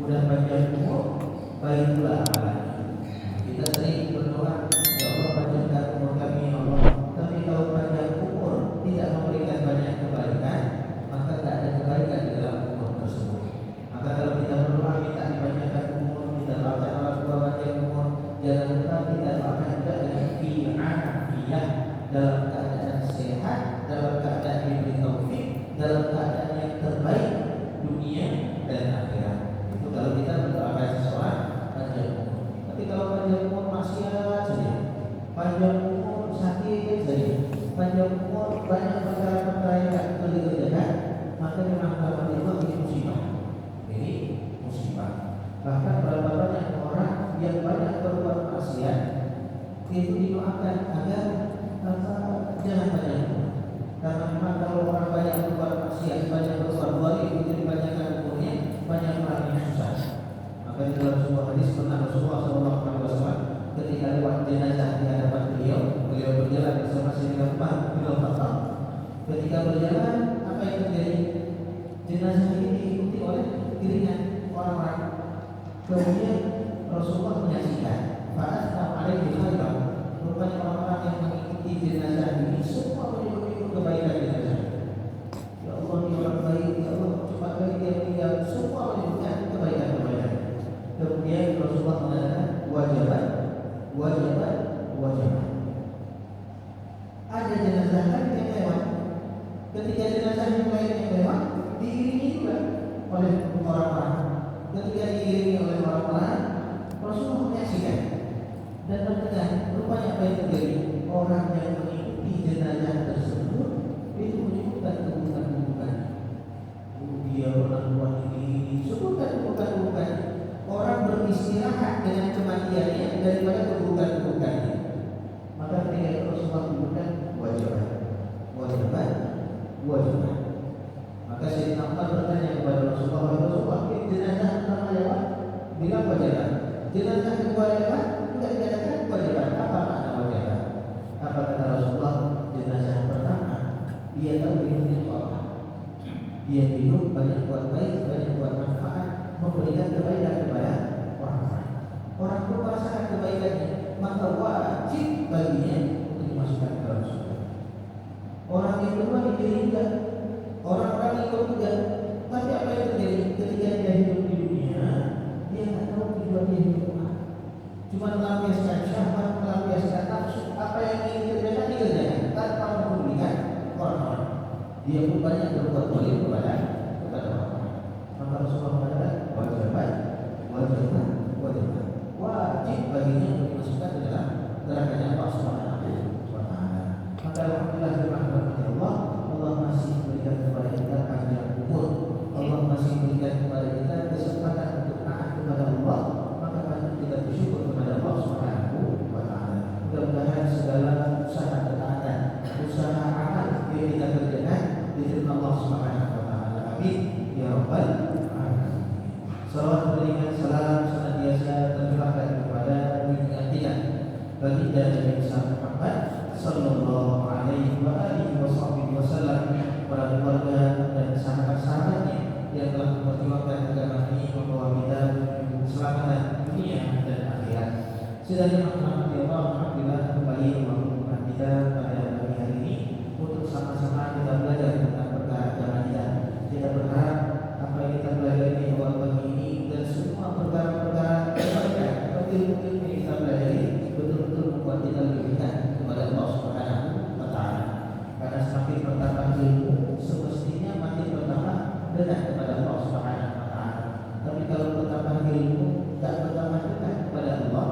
mudah panjang umur, baik pula amalan. Kita sering berdoa, ya Allah panjangkan umur kami ya Allah. Tapi kalau panjang umur tidak memberikan banyak kebaikan, maka tidak ada kebaikan di dalam umur tersebut. Maka kalau kita berdoa minta dipanjangkan umur, kita doakan orang tua panjang umur, jangan lupa kita doakan juga dengan fi'afiyah, dalam keadaan sehat, dalam keadaan diberi taufik, dalam keadaan yang terbaik dunia dan akhirat. Itu kalau kita berdoakan seseorang panjang umur. Tapi kalau panjang umur maksiat saja, panjang umur sakit saja, panjang umur banyak perkara-perkara yang tak perlu dikerjakan, maka memang kalau Allah ini musibah. Ini musibah. Bahkan berapa banyak orang yang banyak berbuat maksiat itu didoakan agar jangan banyak umur. Karena memang kalau orang banyak berbuat maksiat, banyak berbuat zalim, itu dipanjangkan umurnya, banyak orang yang susah. Maka di dalam sebuah hadis pernah Rasulullah SAW ketika lewat jenazah di hadapan beliau berjalan bersama Sayyidina Umar bin Khattab. Ketika berjalan, apa yang terjadi? Jenazah ini diikuti oleh iringan orang-orang. Kemudian Rasulullah menyaksikan, fa'athna alaihi khairan. Rupanya orang-orang yang mengikuti jenazah ini semua menyebut kebaikan jenazah. Ya Allah, ini orang baik, ya Allah, cepat bagi dia meninggal. Semua menyebutkan kebaikan-kebaikan. Kemudian Rasulullah mengatakan wajibat. Ada jenazah lain yang lewat. Ketika jenazah yang lain yang lewat, diiringi juga oleh orang-orang. Ketika diiringi oleh orang-orang, Rasulullah menyaksikan dan mendengar. Rupanya apa yang terjadi? Orang yang mengikuti jenazah tersebut itu menyebutkan keburukan-keburukan. Dia pernah buat ini, sebutkan keburukan-keburukan. Orang beristirahat dengan kematiannya daripada keburukan-keburukannya. Maka ketika itu Rasulullah menyebutkan wajibat. Maka Sayyidina Umar bertanya kepada Rasulullah, ini jenazah pertama lewat, bilang wajibat. Jenazah kedua lewat, tidak dikatakan wajibat. Apa makna wajibat? Apa kata Rasulullah? Jenazah pertama, dia tahu hidupnya itu apa. Dia hidup banyak buat baik, banyak buat manfaat, memberikan kebaikan kepada orang lain. Orang itu merasakan kebaikannya, maka wajib baginya untuk dimasukkan ke dalam surga. Orang yang kedua dipilih juga, orang-orang yang kedua. Tapi apa yang terjadi ketika dia hidup di dunia? Dia tidak tahu tujuan dia hidup apa. Cuma melampiaskan syahwat, melampiaskan nafsu, apa yang ingin dikerjakan tanpa mempedulikan orang-orang. Dia pun banyak berbuat zalim kepada orang-orang. Maka Rasulullah mengatakan wajib baginya untuk dimasukkan ke dalam neraka Allah Subhanahu wa taala. Maka alhamdulillah Allah masih memberikan kepada kita panjang umur. Allah masih memberikan kepada kita kesempatan untuk taat kepada Allah. Maka patut kita bersyukur kepada Allah Subhanahu wa taala. Mudah-mudahan segala usaha ketaatan, usaha amal yang kita kerjakan diterima Allah Subhanahu wa taala. Amin ya rabbal alamin. Salawat berikan salam senantiasa tercurahkan kepada junjungan kita baginda Nabi Muhammad sallallahu alaihi wa alihi wasallam, para keluarga dan sahabat-sahabatnya yang telah memperjuangkan agama ini membawa kita keselamatan dunia dan akhirat. Sudah dirahmati Allah, alhamdulillah kembali mempertemukan kita pada pagi hari ini untuk sama-sama kita belajar tentang perkara agama kita. Kita berharap apa yang kita belajar di awal pagi ini dan semua perkara-perkara kebaikan atau ilmu-ilmu yang kita pelajari betul-betul membuat kita lebih dekat kepada Allah Subhanahu wa taala. Karena semakin bertambah ilmu, semestinya makin bertambah dekat kepada Allah Subhanahu wa taala. Tapi kalau bertambah ilmu tak bertambah dekat kepada Allah,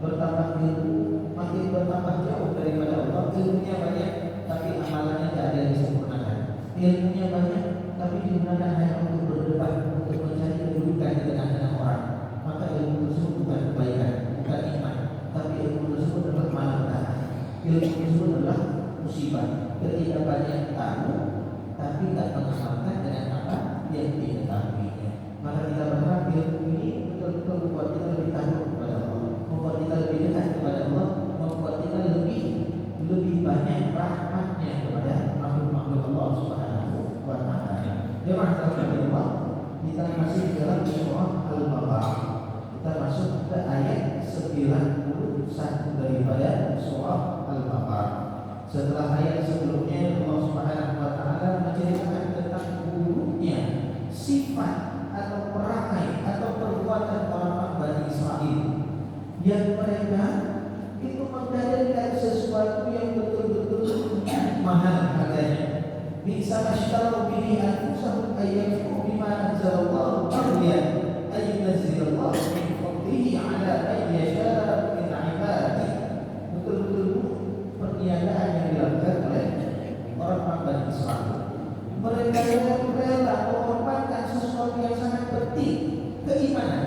bertambah ilmu makin bertambah jauh daripada Allah. Ilmunya banyak tapi amalannya tidak ada yang disempurnakan. Ilmunya banyak tapi digunakan hanya untuk berdebat, untuk mencari kedudukan di tengah-tengah orang. Maka ilmu tersebut bukan kebaikan, bukan iman, tapi ilmu tersebut adalah malapetaka. Ilmu tersebut adalah musibah. Ketika banyak tahu tapi tidak mengamalkan dengan apa yang diketahuinya. Maka kita berharap ilmu ini betul-betul membuat kita lebih tahu kepada Allah, membuat kita lebih dekat kepada Allah, membuat kita lebih banyak rahmatnya kepada makhluk-makhluk Allah Subhanahu wa taala. Jemaah sekalian, kita masih dalam surah Al-Baqarah. Kita masuk ke ayat 91 daripada surah Al-Baqarah. Setelah ayat sebelumnya Allah Subhanahu wa taala menceritakan tentang buruknya sifat atau perangai atau perbuatan orang-orang Bani Israel yang mereka itu menggadaikan sesuatu yang betul-betul mahal harganya. Bisa masyarakat bihi anfusahum ayyakfuru bima anzalallahu baghyan ay yunazzilallahu min fadlihi ala man yasha'u min 'ibadihi. Betul-betul perniagaan yang dilakukan oleh orang-orang Bani Israel. Mereka yang rela mengorbankan sesuatu yang sangat penting, keimanan.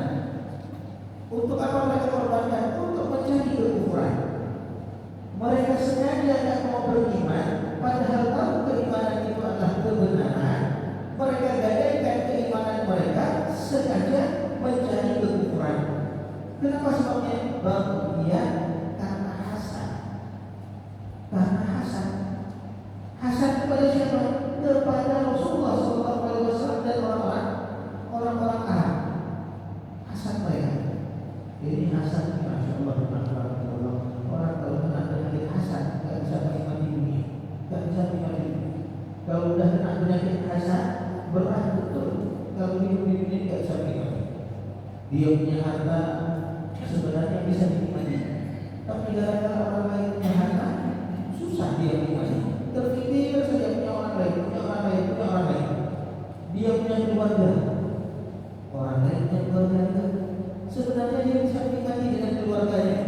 Untuk apa mereka korbankan? Untuk mencari kekufuran. Mereka sengaja tidak mau beriman, padahal tahu keimanan itu adalah kebenaran. Mereka gadaikan keimanan mereka sengaja mencari kekufuran. Kenapa sebabnya? Dia karena hasad. Karena hasad. Hasad kepada siapa? Kepada Rasulullah SAW dan orang-orang Arab. Hasad mereka. Ini hasad, masya Allah, orang kalau kena penyakit hasad nggak bisa menikmati dunia, nggak bisa menikmati dunia. Kalau udah kena penyakit hasad, berat betul. Kalau hidup di dunia nggak bisa menikmati. Dia punya harta sebenarnya bisa dinikmati, tapi gara-gara orang lain punya harta, susah dia menikmati. Terpikir saja punya orang lain, punya orang lain, punya orang lain. Dia punya keluarga, orang lain punya keluarga. Sebenarnya dia bisa menikmati dengan keluarganya,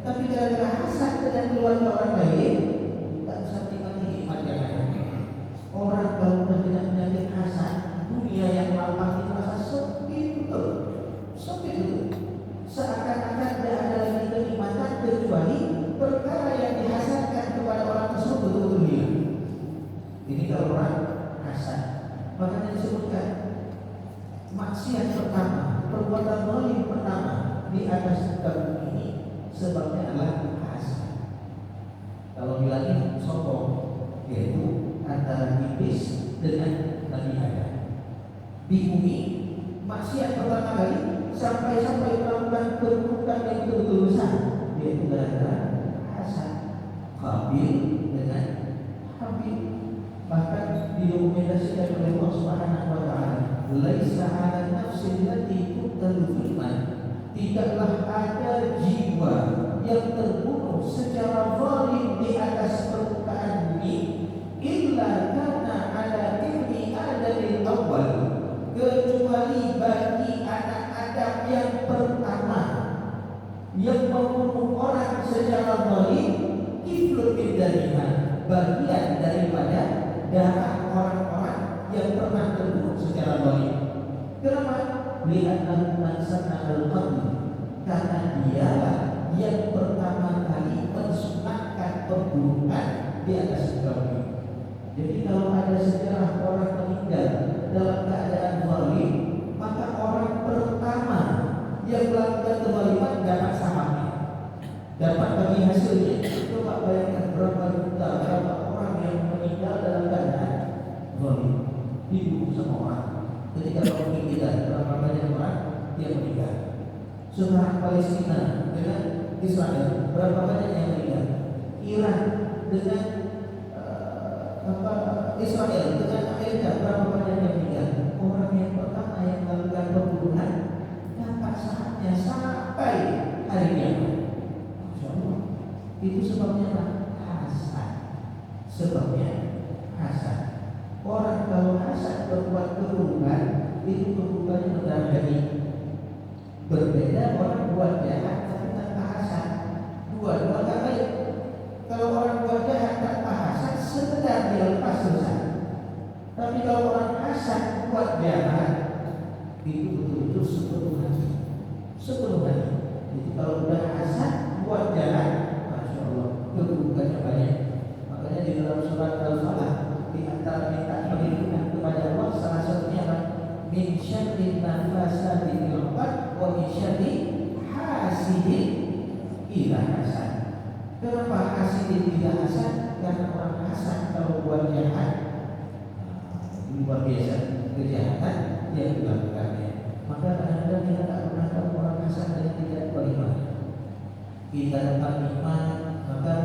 tapi gara-gara hasad dengan keluarga orang lain, tak bisa menikmati nikmat yang ada. Orang kalau sudah tidak penyakit hasad, dunia yang lapang itu rasa sepi betul, sepi betul. Seakan-akan tidak ada lagi kenikmatan kecuali perkara yang dihasadkan kepada orang tersebut betul-betul hilang. Ini kalau orang hasad, makanya disebutkan maksiat pertama, perbuatan zalim pertama di atas muka bumi ini sebabnya adalah hasad. Kalau bilangin sombong, yaitu antara iblis dengan Nabi Adam. Di bumi maksiat pertama kali sampai melakukan perbuatan yang betul-betul besar, yaitu gara-gara hasad. Qabil dengan Habil. Bahkan didokumentasikan oleh Allah Subhanahu wa taala, laisa 'ala nafsin allati tuqtalu filman. Tidaklah ada jiwa yang terbunuh secara zalim di atas permukaan bumi illa kana 'ala ibni adamil awwal, kecuali bagi anak Adam yang pertama yang membunuh orang secara zalim, kiflun min dariha, bagian daripada darah orang-orang yang pernah terbunuh secara zalim. Kenapa? Lihatlah mansana al-qadr, karena dialah yang pertama kali mensunahkan pembunuhan di atas muka bumi. Jadi kalau ada sejarah orang meninggal dalam keadaan zalim, maka orang pertama yang melakukan kezaliman dapat saham, dapat bagi hasilnya. Coba bayangkan berapa juta, berapa orang yang meninggal dalam keadaan zalim, dibunuh sama orang. Ketika konflik kita, berapa banyak orang yang meninggal. Sekarang Palestina dengan Israel, berapa banyak yang meninggal. Iran dengan Israel dengan Amerika, berapa banyak yang meninggal. Orang yang pertama yang melakukan pembunuhan dapat saatnya sampai hari kiamat. Masya Allah. Itu sebabnya hasad. Sebabnya hasad. Orang kalau hasad berbuat keburukan, itu keburukannya mendarah. Berbeda orang buat jahat tapi tanpa hasad, dua-dua tak baik. Kalau orang buat jahat tanpa hasad, sekedar dia lepas selesai. Tapi kalau orang hasad buat jahat, itu betul-betul sepenuh hati, sepenuh hati. Jadi kalau udah hasad buat jahat, masya Allah, keburukannya banyak. Makanya di dalam surat Al-Falaq, di antara minta perlindungan kepada Allah, salah satunya adalah min syarri nafasati fil 'uqad wa min syarri hasidin idza hasad. Kenapa hasidin idza hasad? Karena orang hasad kalau buat jahat luar biasa kejahatan yang dilakukannya. Maka kadang-kadang kita tak pernah ketika dapat nikmat, maka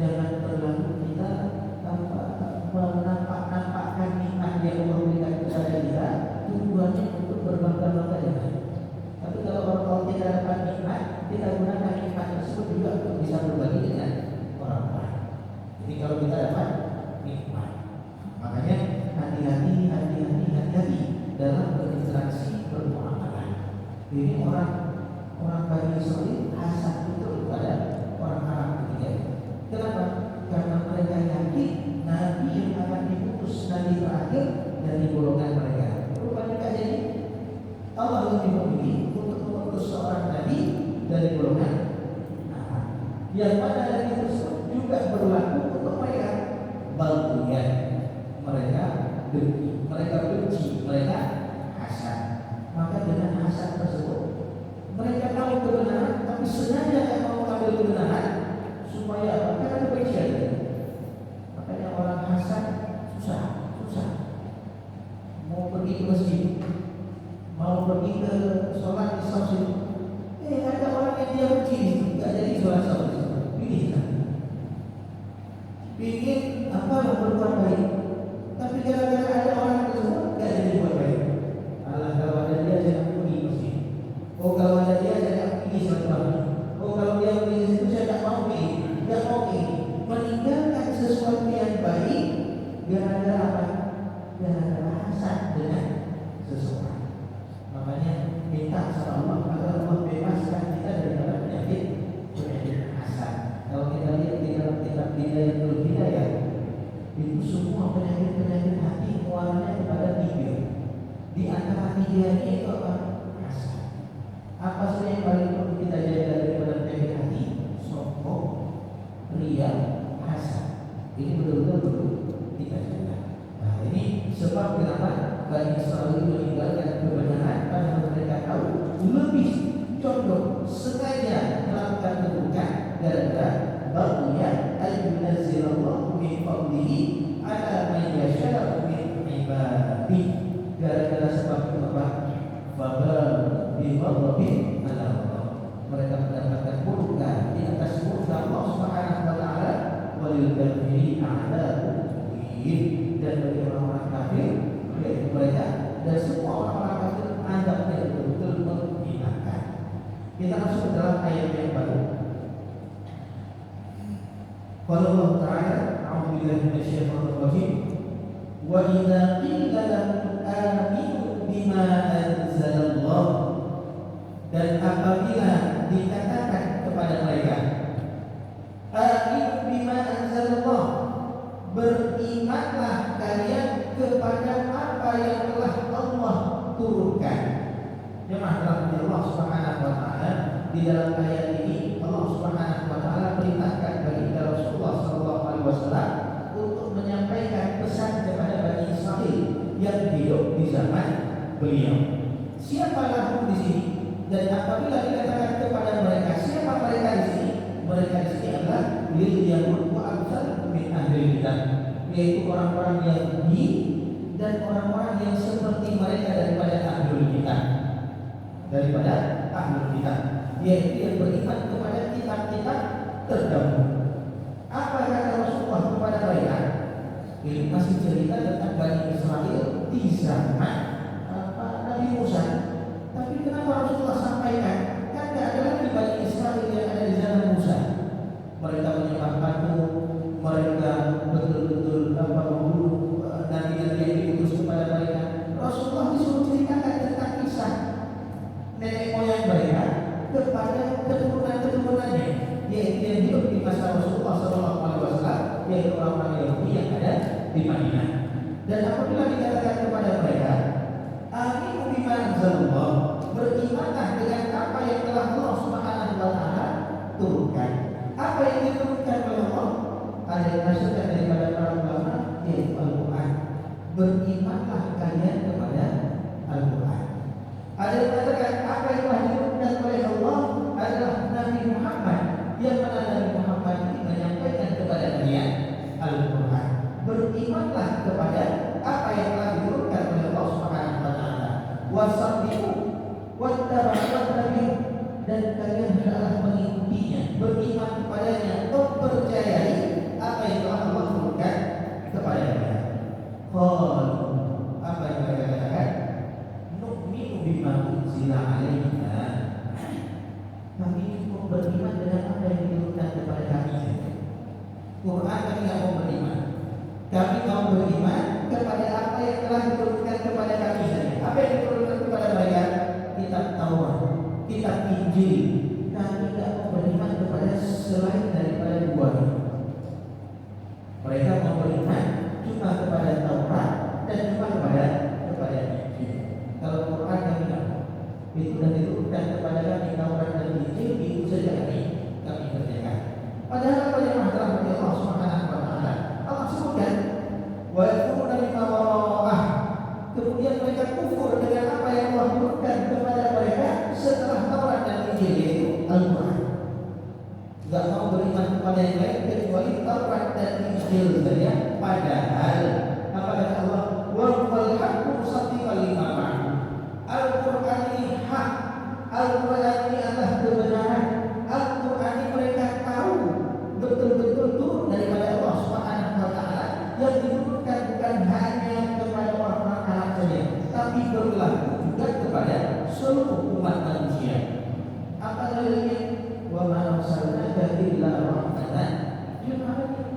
jangan terlalu kita menampakkan nikmat yang Allah berikan kepada kita tujuannya untuk berbangga-bangga dengan. Tapi kalau kita dapat nikmat, kita gunakan nikmat tersebut juga untuk bisa berbagi dengan orang lain. Jadi kalau kita dapat nikmat, makanya hati-hati dalam berinteraksi bermuamalah. Ini orang Bani Israil hasad betul kepada orang Arab ketika itu. Kenapa? Karena mereka yakin Nabi yang akan diutus Nabi terakhir dari golongan mereka. Rupanya tidak jadi. Allah lebih memilih untuk mengutus seorang Nabi dari golongan Arab, yang mana Nabi tersebut juga berlaku untuk mereka. Balbuyan, mereka dengki, mereka benci, mereka hasad. Maka dengan hasad tersebut mereka tahu kebenaran, tapi sengaja tidak mau mengambil kebenaran supaya apa? Karena kebencian. Makanya orang hasad susah. Mau pergi ke masjid, mau pergi ke sholat di masjid, ada orang yang dia benci, tidak jadi sholat pilih. Ingin apa yang berbuat baik, tapi gara-gara ada orang tersebut tidak jadi buat baik. Alah, kalau ada dia jangan pergi masjid. Oh, kalau ada dia jangan pergi sholat. Oh, kalau dia pergi situ saya tidak mau pergi. Meninggalkan sesuatu yang baik gara-gara apa? Gara-gara hasad dengan seseorang. Makanya minta sama Allah agar Allah bebaskan kita dari penyakit hasad. Kalau kita lihat di dalam kitab Hidayah, itu semua penyakit hati muaranya kepada tiga. Di antara tiga itu apa? Hasad. Apa sih yang paling perlu kita jaga daripada penyakit hati? Sombong, ria, hasad. Ini betul-betul perlu kita jaga. Nah, ini sebab kenapa Bani Israil meninggalkan kebenaran padahal mereka tahu lebih condong sengaja melakukan keburukan gara-gara baghya al-munazzilallahu min fadlihi ala man yasha'u min ibadihi. Gara-gara sebab apa? Fabal bi ghadabin ala Allah. Mereka mendapatkan murka di atas murka Allah Subhanahu wa taala, walil kafirin a'la'u dan bagi orang-orang kafir yaitu mereka dan semua orang-orang kafir anggapnya betul-betul menghinakan. Kita masuk ke dalam ayat yang baru. Qala Allah Ta'ala, a'udzubillahi minasyaitonir rajim. Wa idza qila lahum aminu bima anzalallah, dan apabila dikatakan kepada mereka aminu bima anzalallah, berimanlah kalian kepada apa yang telah Allah turunkan. Jemaah Allah Subhanahu wa taala, di dalam ayat ini Allah Subhanahu wa taala perintahkan bagi Rasulullah sallallahu alaihi wasallam untuk menyampaikan pesan kepada Bani Israil yang hidup di zaman beliau. Siapa lahum di sini? Dan apabila dikatakan kepada mereka, siapa mereka di sini? Mereka di sini adalah lil yahud wa amsal min ahli kitab, yaitu orang-orang Yahudi dan orang-orang yang seperti mereka daripada ahlul kitab. Yaitu yang beriman kepada kitab-kitab terdahulu. Apa kata Rasulullah kepada mereka? Ini masih cerita tentang Bani Israil di zaman Nabi Musa. Tapi kenapa Rasulullah sampaikan? Kan tidak ada lagi Bani Israil yang ada di zaman Musa. Mereka menyembah patung, mereka betul-betul membunuh nabi-nabi yang diutus kepada mereka. Rasulullah disuruh ceritakan tentang kisah nenek moyang mereka kepada keturunan-keturunannya, yaitu yang hidup di masa Rasulullah SAW, yaitu orang-orang Yahudi yang ada di Madinah. Dan apabila dikatakan kepada mereka, aminu bima anzalallah, berimanlah dengan apa yang telah Allah Subhanahu wa taala turunkan. Apa yang diturunkan oleh Allah? Ada yang maksudnya daripada para ulama, yaitu Al-Quran. Berimanlah kalian kepada Al-Quran. Ada yang mengatakan apa yang telah diturunkan oleh Allah adalah Nabi Muhammad, yang mana Nabi Muhammad ini menyampaikan kepada kalian Al-Quran. Berimanlah kepada apa yang telah diturunkan oleh Allah Subhanahu wa taala. Wasabiqu wattabi'u, dan kalian hendaklah mengikuti mengikutinya, beriman kepadanya, mempercayai apa yang telah Allah turunkan kepada mereka. Apa yang mereka katakan? Nu'minu bima unzila alaina. Kami cukup beriman dengan apa yang diturunkan kepada kami. Quran kami tidak mau beriman. Kami mau beriman kepada apa yang telah diturunkan kepada kami saja. Apa yang diturunkan kepada mereka? Kitab Taurat, kitab Injil. Kami tidak mau beriman kepada selain daripada dua. Mereka mau beriman cuma kepada Taurat dan cuma kepada Injil. Kalau Quran kami tidak mau. Itu dan diturunkan kepada kami Taurat dan Injil, itu saja kami kerjakan. Padahal apa yang telah bagi Allah Subhanahu wa taala, Allah sebutkan wa yakfuruna bima wara'ah. Kemudian mereka kufur dengan apa yang Allah turunkan kepada mereka setelah Taurat dan Injil, yaitu Al-Quran. Tidak mau beriman kepada yang lain kecuali Taurat dan Injil saja. Padahal apa kata Allah? Wal haqqu musaddiqan lima ma'ahu. Al-Quran ini hak. Al-Quran ini adalah kebenaran. Al-Quran ini mereka tahu betul-betul turun daripada Allah Subhanahu wa taala, yang diturunkan bukan hanya kepada orang-orang Arab saja, tapi berlaku juga kepada seluruh umat manusia. Apa dalilnya? Wa ma arsalnaka illa rahmatan lil alamin.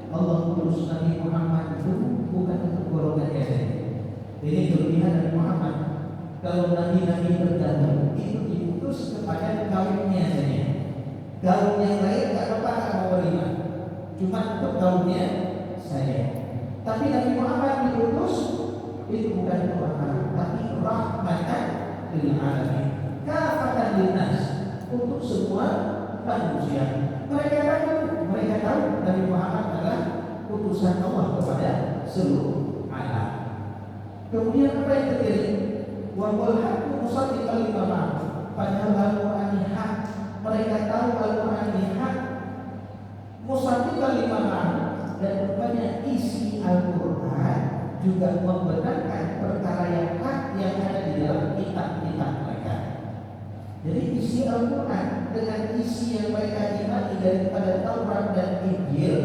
Allah utus Nabi Muhammad itu bukan untuk golongannya saja. Ini kelebihan Nabi Muhammad. Kalau nabi-nabi terdahulu itu diutus kepada kaumnya saja. Kaum yang lain tak apa-apa mau beriman, cuma untuk kaumnya saja. Tapi Nabi Muhammad diutus itu bukan untuk orang, tapi rahmatan lil alamin, kafatan linnas, untuk semua manusia. Mereka tahu Nabi Muhammad adalah utusan Allah kepada seluruh alam. Kemudian apa yang terjadi? Wa qul haqqu musaddiqan lima ma'ahu. Padahal Al-Quran ini hak. Mereka tahu Al-Quran ini hak, musaddiqan lima ma'ahu, dan rupanya isi Al-Quran juga membenarkan perkara yang hak yang ada di dalam kitab-kitab mereka. Jadi isi Al-Quran dengan isi yang mereka imani daripada Taurat dan Injil,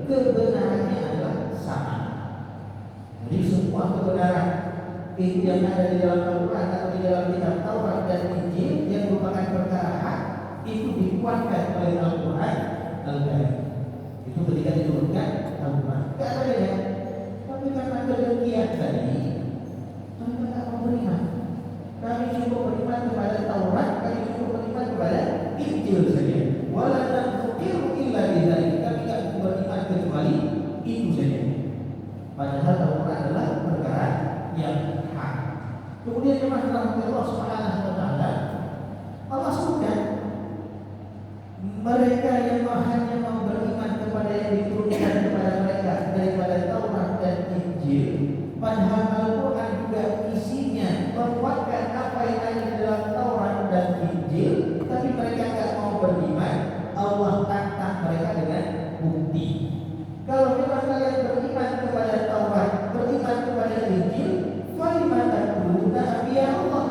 kebenarannya adalah sama. Jadi semua kebenaran itu yang ada di dalam Al-Quran atau di dalam kitab Taurat dan Injil yang merupakan perkara hak, itu dikuatkan oleh Al-Quran Al-Karim. Itu ketika diturunkan Al-Quran. Tidak ada beda. Tapi karena kedengkian tadi, mereka tak mau beriman. Kami cukup beriman kepada Taurat, kami cukup beriman kepada Injil saja. Wala nanfukiru illa bidzalik. Kami tak beriman kecuali itu saja. Padahal Al-Quran adalah perkara yang hak. Kemudian jemaah Allah Subhanahu wa taala, Allah sebutkan mereka yang hanya mau beriman kepada yang diturunkan kepada mereka daripada Taurat dan Injil, padahal Al-Quran juga isinya menguatkan apa yang ada di dalam Taurat dan Injil, tapi mereka tidak mau beriman. Allah tantang mereka dengan bukti. Kalau memang kalian beriman kepada Taurat, beriman kepada Injil, falima taquluna nabiya Allah.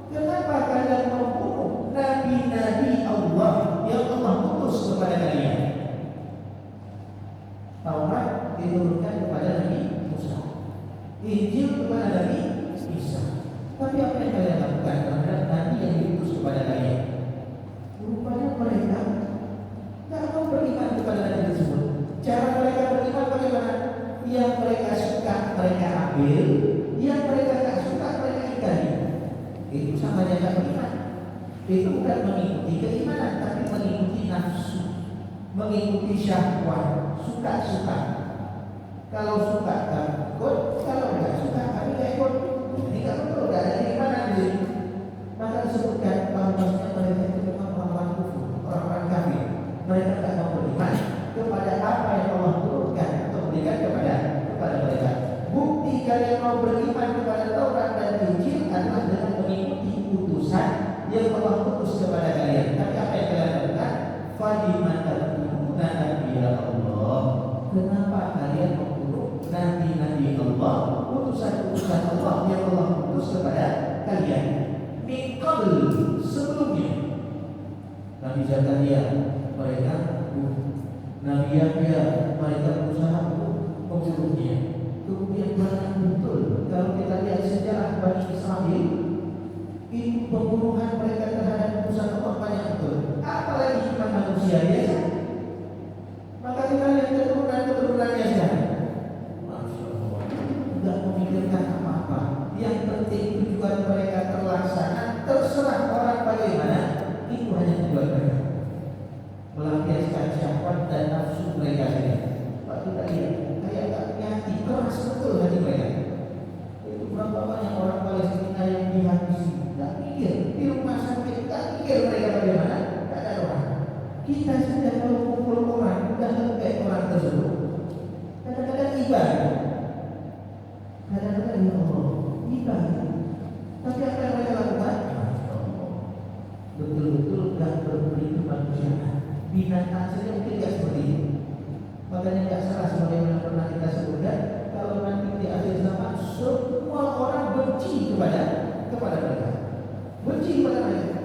Kenapa kalian membunuh nabi-nabi Allah yang Allah utus kepada kalian? Taurat diturunkan kepada Nabi Musa, Injil kepada Nabi Isa. Tapi apa yang kalian lakukan terhadap nabi yang diutus kepada kalian? Rupanya mereka tidak mau beriman kepada nabi tersebut. Cara mereka beriman bagaimana? Yang mereka suka mereka ambil, yang mereka tak suka mereka ingkari. Itu sama saja beriman. Itu bukan mengikuti keimanan, tapi mengikuti nafsu, mengikuti syahwat, suka-suka. Kalau suka kami ikut, kalau tidak suka kami tidak ikut. Ini tidak perlu, tidak ada keimanan di sini. Maka disebutkan bahwasanya mereka itu memang orang-orang kufur, orang-orang kafir. Mereka tidak mau beriman kepada apa yang Allah turunkan atau berikan kepada mereka. Bukti kalian mau beriman kepada Taurat dan Injil adalah dengan mengikuti utusan yang Allah utus kepada kalian. Tapi apa yang kalian lakukan? Fadiman taquluna nabiya Allah. Kenapa kalian membunuh nabi-nabi Allah, utusan-utusan Allah yang Allah utus kepada kalian? Min qabl, sebelumnya. Nabi Nabi Zakaria mereka Nabi Yahya mereka berusaha untuk membunuhnya. Kemudian banyak betul kalau kita lihat sejarah Bani Israel, itu pembunuhan mereka terhadap utusan Allah banyak betul. Apalagi iman manusia biasa. Maka kita lihat keturunan-keturunannya sekarang, Masya Allah, tidak memikirkan apa-apa. Yang penting tujuan mereka terlaksana, terserah orang bagaimana, itu hanya tujuan mereka. Melampiaskan syahwat dan nafsu mereka sendiri. Pak kita lihat, kayak tak punya hati, keras betul hati mereka. Itu berapa banyak orang Palestina yang dihabisi, tak mikir di rumah sakit, tak mikir mereka bagaimana, tak ada orang. Kita saja kalau kumpul orang, sudah lebih orang tersebut. Kadang-kadang ibadah, kadang-kadang ya Allah, ibadah. Tapi apa yang mereka lakukan? Betul-betul tidak berberi kemanusiaan. Binatang saja mungkin tidak seperti itu. Makanya tidak salah sebagaimana pernah kita sebutkan, kalau nanti di akhir zaman semua orang benci kepada mereka, benci kepada mereka.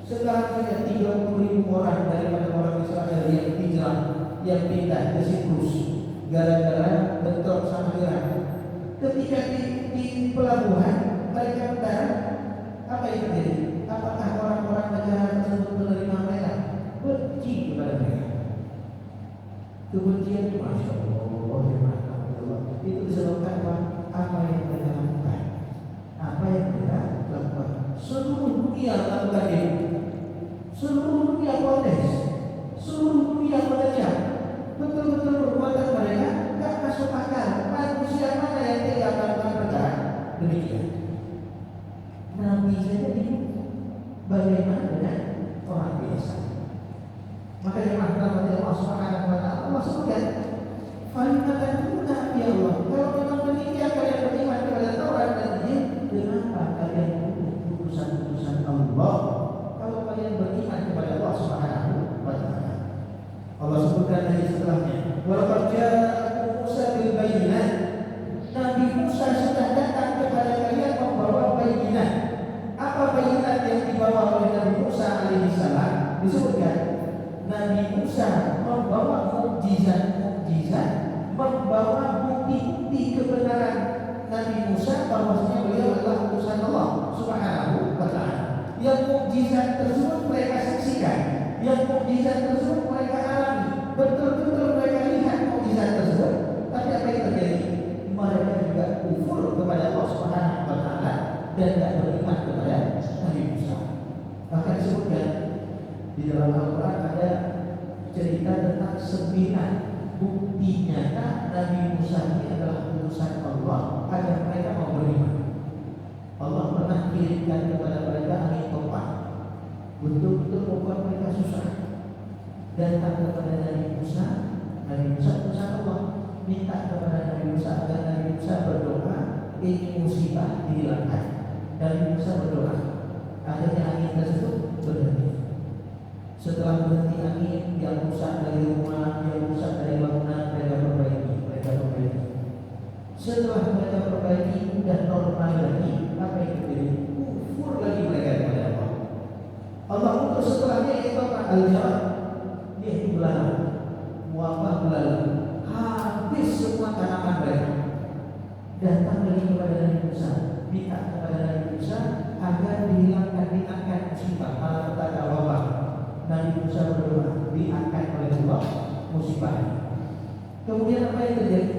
Sekarang saja 30.000 orang daripada orang Israel yang hijrah, yang pindah ke Siprus gara-gara bentrok sama Iran. Ketika di pelabuhan mereka mendarat, apa yang terjadi? Apakah orang-orang negara tersebut menerima mereka? Benci kepada mereka. Kebencian itu Masya Allah, itu disebabkan apa yang mereka lakukan. Apa yang mereka lakukan? Seluruh dunia lakukan itu. Seluruh dunia protes, seluruh dunia mengecam. Betul-betul perbuatan mereka tak masuk akal. Manusia mana yang tega melakukan perkara demikian? Nabi saja dibunuh. Bagaimana dengan orang biasa? Makanya Allah Subhanahu wa taala Allah sebutkan, "Falimatakunna ya Allah." Kalau memang demikian kalian beriman kepada Taurat dan Injil, kenapa kalian bunuh putusan-putusan Allah? Kalau kalian beriman kepada Allah Subhanahu wa taala. Allah sebutkan lagi setelahnya, "Wa laqad ja'akum Musa bil bayyinat." Nabi Musa sudah datang kepada kalian membawa bayyinat. Apa bayyinat yang dibawa oleh Nabi Musa alaihi salam? Disebutkan Nabi Musa membawa mukjizat, membawa bukti-bukti kebenaran Nabi Musa bahwasanya beliau adalah utusan Allah Subhanahu wa taala. Yang mukjizat tersebut mereka saksikan, yang mukjizat tersebut mereka alami, betul-betul mereka lihat mukjizat tersebut. Tapi apa yang terjadi? Mereka juga kufur kepada Allah Subhanahu wa taala dan tidak beriman kepada Nabi Musa. Bahkan disebutkan di dalam Al-Quran ada cerita tentang 9 bukti nyata Nabi Musa ini adalah utusan Allah agar mereka mau beriman. Allah pernah kirimkan kepada mereka angin topan, betul-betul membuat mereka susah. Datang kepada Nabi Musa utusan Allah, minta kepada Nabi Musa agar Nabi Musa berdoa ini musibah dihilangkan. Nabi Musa berdoa, akhirnya angin tersebut berhenti. Setelah berhenti angin yang rusak dari rumah, yang rusak dari bangunan, mereka perbaiki. Setelah mereka perbaiki, sudah normal lagi. Apa yang terjadi? Kufur lagi mereka kepada Allah. Allah untuk setelahnya itu al-jarad, yaitu belalang, wabah belalang, habis semua tanaman mereka. Datang lagi kepada Nabi Musa, minta kepada Nabi Musa agar dihilangkan musibah malapetaka wabah. Nabi Musa berdoa, diangkat oleh Allah musibah. Kemudian apa yang terjadi?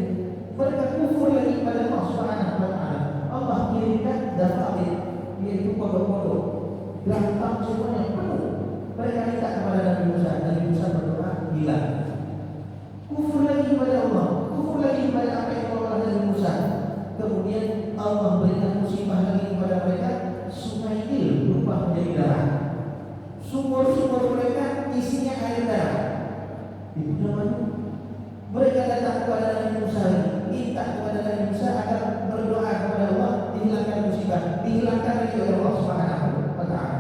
Mereka kufur lagi pada Allah Subhanahu wa taala. Allah kirimkan dafaid, yaitu kodok-kodok, gampang semuanya penuh. Mereka minta kepada Nabi Musa berdoa, hilang. Kufur lagi pada Allah, kufur lagi pada apa yang Allah Nabi Musa. Kemudian Allah berikan musibah lagi kepada mereka, sungai Nil berubah menjadi darah. Sumur-sumur mereka isinya air darah. Itu namanya. Mereka datang kepada Nabi Musa, minta kepada Nabi Musa agar berdoa kepada Allah dihilangkan musibah, dihilangkan oleh Allah Subhanahu wa taala.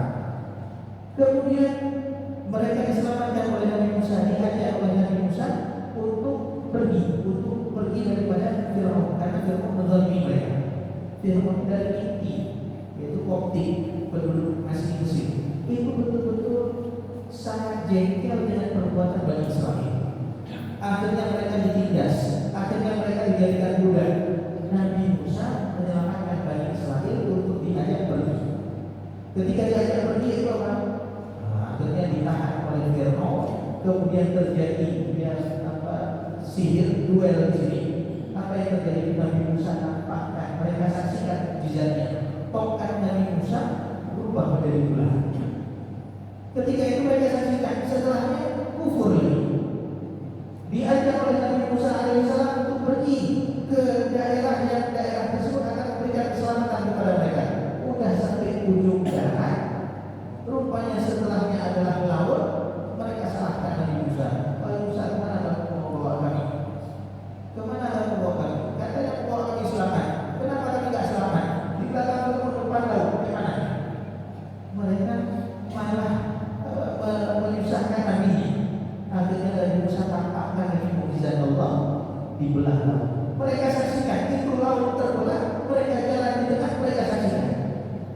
Kemudian mereka diselamatkan oleh Nabi Musa, diajak oleh Nabi Musa untuk pergi daripada Firaun karena Firaun menzalimi mereka. Firaun dari inti yaitu Koptik, penduduk asli Mesir. Itu betul-betul sangat sangat jengkel dengan perbuatan Bani Israel. Akhirnya mereka ditindas, akhirnya mereka dijadikan budak. Nabi Musa menyelamatkan Bani Israel untuk diajak pergi. Ketika diajak pergi itu apa? Akhirnya ditahan oleh Firaun. Kemudian terjadi sihir duel di sini. Apa yang terjadi? Nabi Musa nampakkan, mereka saksikan mukjizatnya. Tongkat Nabi Musa berubah menjadi ular. Ketika itu mereka saksikan, setelahnya kufur lagi. Diajak oleh Nabi Musa alaihissalam untuk pergi ke daerah tersebut akan memberikan keselamatan kepada mereka. Udah sampai ujung jalan, rupanya setelahnya adalah laut. Mereka salahkan Nabi Musa. Wahai Musa, kemana kamu mau bawa kami? Kemana kamu bawa kami? Katanya bawa kami selamat. Kenapa kami tidak selamat? Di belakang atau depan laut? Bagaimana? Mereka malah menyusahkan Nabi. Akhirnya Nabi Musa tampakkan lagi mukjizat Allah di belah laut. Mereka saksikan itu laut terbelah. Mereka jalan di tengah, mereka saksikan.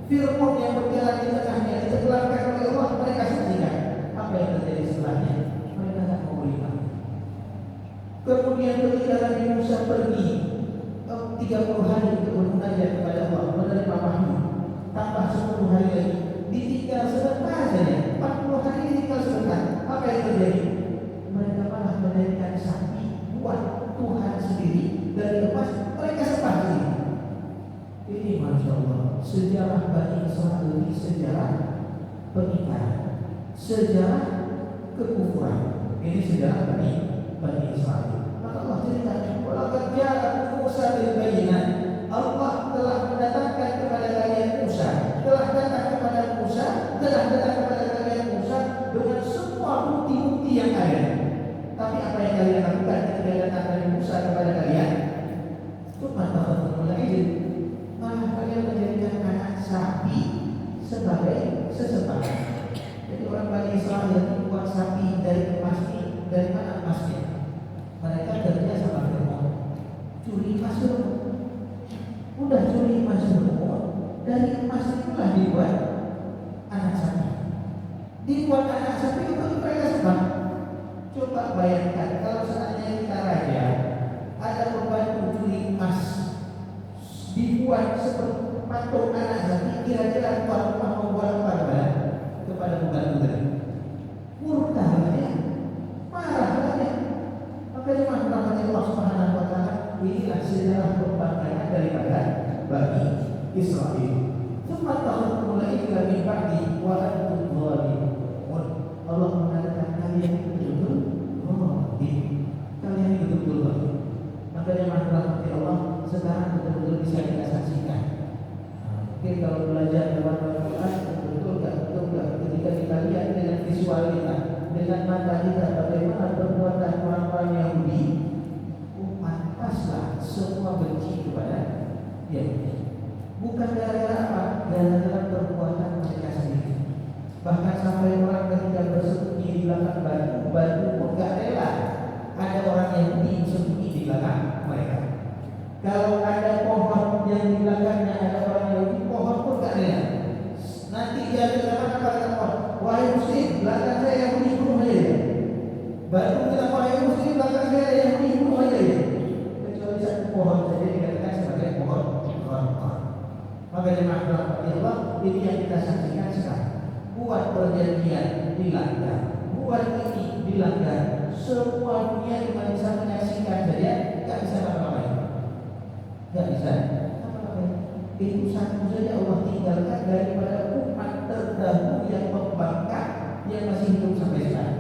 Fir'aun yang berjalan di tengahnya ditenggelamkan oleh Allah, mereka saksikan. Apa yang terjadi setelahnya? Mereka tak mau beriman. Kemudian ketika Nabi Musa pergi 30 hari untuk bermunajat kepada Allah, menerima wahyu, tambah 10 hari lagi, ditinggal sebentar saja. 40 hari ditinggal sebentar. Apa yang terjadi? Mereka malah menjadikan sapi buat Tuhan sendiri dari emas. Mereka sembah sendiri. Ini Masya Allah, sejarah Bani Israel ini sejarah pernikahan, sejarah kekufuran. Ini sejarah Bani Israel. Maka Allah ceritakan, walaqad ja'akum Musa bil bayyinat. Allah telah mendatangkan kepada kalian Musa, telah datang kepada Musa, telah datang kepada kalian Musa dengan semua bukti-bukti yang ada. Tapi apa yang kalian lakukan ketika datang dari Musa kepada kalian? Malah kalian menjadikan anak sapi sebagai sesembahan. Jadi orang Bani Israel itu buat sapi dari emas ini. Dari mana emasnya? Mereka kerja sama Firaun, curi emas dulu. Udah curi emas dulu, dari emas itulah dibuat anak sapi. Dibuat anak sapi untuk mereka sembah. Coba bayangkan kalau seandainya kita raja, ada pembantu curi emas, dibuat seperti patung anak sapi, kira-kira tuan rumah membuat apa kepada pembantu tadi? Murka ya, marah ya. Makanya rahmat Allah Subhanahu wa taala, inilah sejarah pembangkangan daripada Bani Israel. Tsumma takhudul ila min ba'di wa antum zalimun. Allah mengatakan kalian betul-betul kalian betul-betul zalim. Makanya rahmat Allah sekarang betul-betul bisa kita saksikan. Mungkin kalau belajar dalam Al-Quran betul enggak ketika kita lihat dengan visual kita, dengan mata kita bagaimana perbuatan orang-orang Yahudi, pantaslah semua benci kepada Yahudi. Bukan gara-gara apa? Gara-gara perbuatan mereka sendiri. Bahkan sampai orang ketika bersembunyi di belakang batu pun gak rela ada orang Yahudi bersembunyi di belakang mereka. Kalau ada pohon yang di belakangnya ada orang Yahudi, pohon pun gak rela. Nanti dia berkata kepada pohon, wahai muslim, belakang saya Yahudi, bunuh aja. Batu bilang, wahai muslim, belakang saya Yahudi, bunuh aja. Kecuali satu pohon saja dikatakan sebagai pohon. Maka jemaah Allah, ini yang kita saksikan sekarang. Buat perjanjian dilanggar, buat ini dilanggar. Semua dunia cuma bisa menyaksikan saja, tak bisa apa-apa. Tidak bisa apa-apa. Itu satu saja Allah tinggalkan daripada umat terdahulu yang membangkang, yang masih hidup sampai sekarang.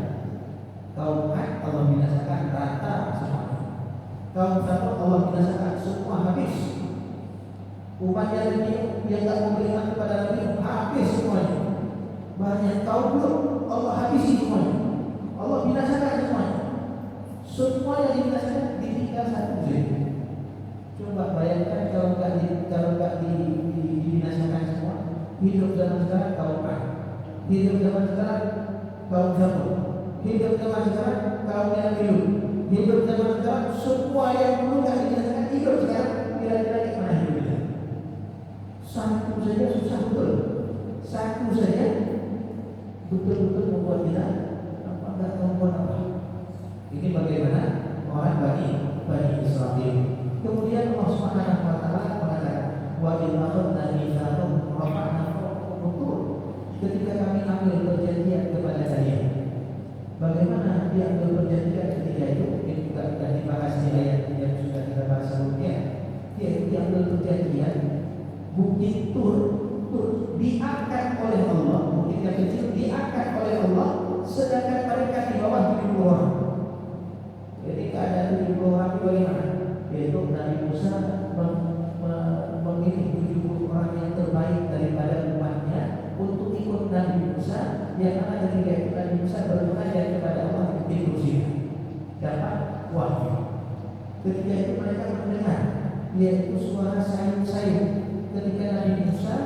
Kaum Ad Allah binasakan rata semua. Kaum Samud Allah binasakan semua habis. Umat yang tak memberikan kepada Nabi habis semuanya. Banyak kaum belum Allah habisi semuanya. Allah binasakan semuanya. Semua yang dibinasakan ditinggal satu saja. Coba bayangkan kalau nggak dibinasakan semua, hidup zaman sekarang kaum Ad, hidup zaman sekarang kaum Samud, hidup zaman sekarang kaum yang hidup, hidup zaman sekarang semua yang dulu nggak dibinasakan hidup sekarang kira-kira di mana hidupnya? Satu saja susah betul, satu saja betul-betul membuat kita nggak tahu buat apa. Ini bagaimana orang Bani Israil. Kemudian Allah Subhanahu wa taala mengatakan, wa in akhadna mitsaqakum wa rafa'na fawqakum al-tur. Ketika kami ambil perjanjian kepada kalian. Bagaimana dia ambil perjanjian ketika itu? Ini juga sudah dibahas di ayat yang sudah kita bahas sebelumnya. Dia ambil perjanjian Bukit Tur diangkat oleh Allah, bukit yang kecil diangkat oleh Allah, sedangkan mereka di bawah 70 orang. Jadi keadaan 70 orang itu bagaimana? Yaitu Nabi Musa memilih 70 orang yang terbaik daripada umatnya untuk ikut Nabi Musa, yang mana ketika itu Nabi Musa bermunajat kepada Allah di Mesir, dapat wahyu. Ketika itu mereka mendengar yaitu suara sayup-sayup ketika Nabi Musa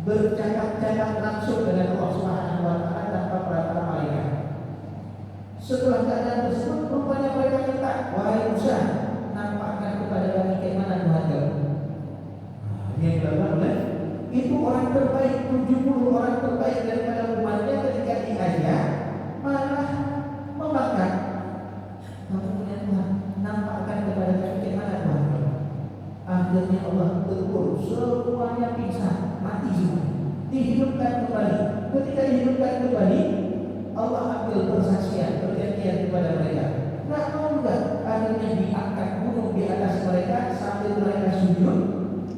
bercakap-cakap langsung dengan Allah Subhanahu wa taala tanpa perantara malaikat. Setelah keadaan tersebut, rupanya mereka minta, wahai Musa, nampakkan kepada kami bagaimana Tuhan kamu. Yang dilakukan oleh itu orang terbaik, 70 orang terbaik daripada umatnya ketika diajak malah membakar. Kamu punya Tuhan, nampakkan kepada kami bagaimana Tuhan kamu. Akhirnya Allah tegur, semuanya pingsan, mati semua, dihidupkan kembali. Ketika dihidupkan kembali, Allah ambil persaksian, perjanjian kepada mereka. Nggak mau juga, akhirnya diangkat gunung di atas mereka sambil mereka sujud.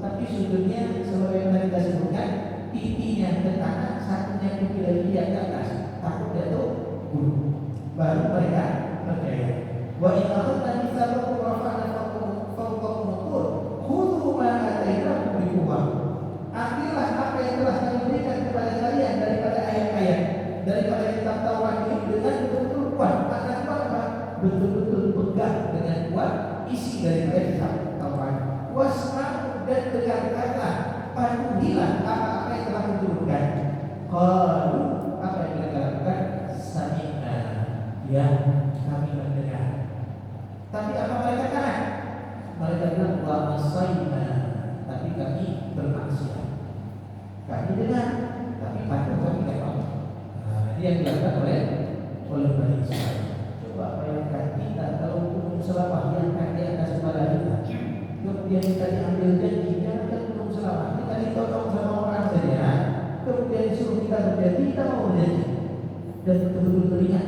Tapi sujudnya seperti yang tadi kita sebutkan, pipinya ke tanah, satunya pipi lagi di atas, takut jatuh gunung. Baru mereka percaya. Wa in akhadna mitsaqakum wa rafa'na fawqakum al-tur khudhu ma atainakum biquwwah. Ambillah apa yang telah kami berikan kepada kalian daripada ayat-ayat, daripada kitab Taurat ini dengan betul-betul kuat. Karena apa? Betul-betul pegang dengan kuat isi daripada kitab Taurat. Wasma'u, dan dengarkanlah, patuhilah apa-apa yang telah diturunkan. Qalu, apa yang mereka lakukan? Sami'na, ya kami mendengar. Tapi apa mereka katakan? Mereka bilang wa asaina, tapi kami bermaksiat. Kami dengar, tapi patuh kami tidak mau. Ini yang dilakukan oleh Bani Israil. Coba bayangkan kita kalau gunung Selawah diangkat di atas kepala kita, kemudian kita diambil janji jangan gunung Selawah, kita ditodong sama orang saja, kemudian disuruh kita berjanji, kita mau berjanji dan betul-betul teringat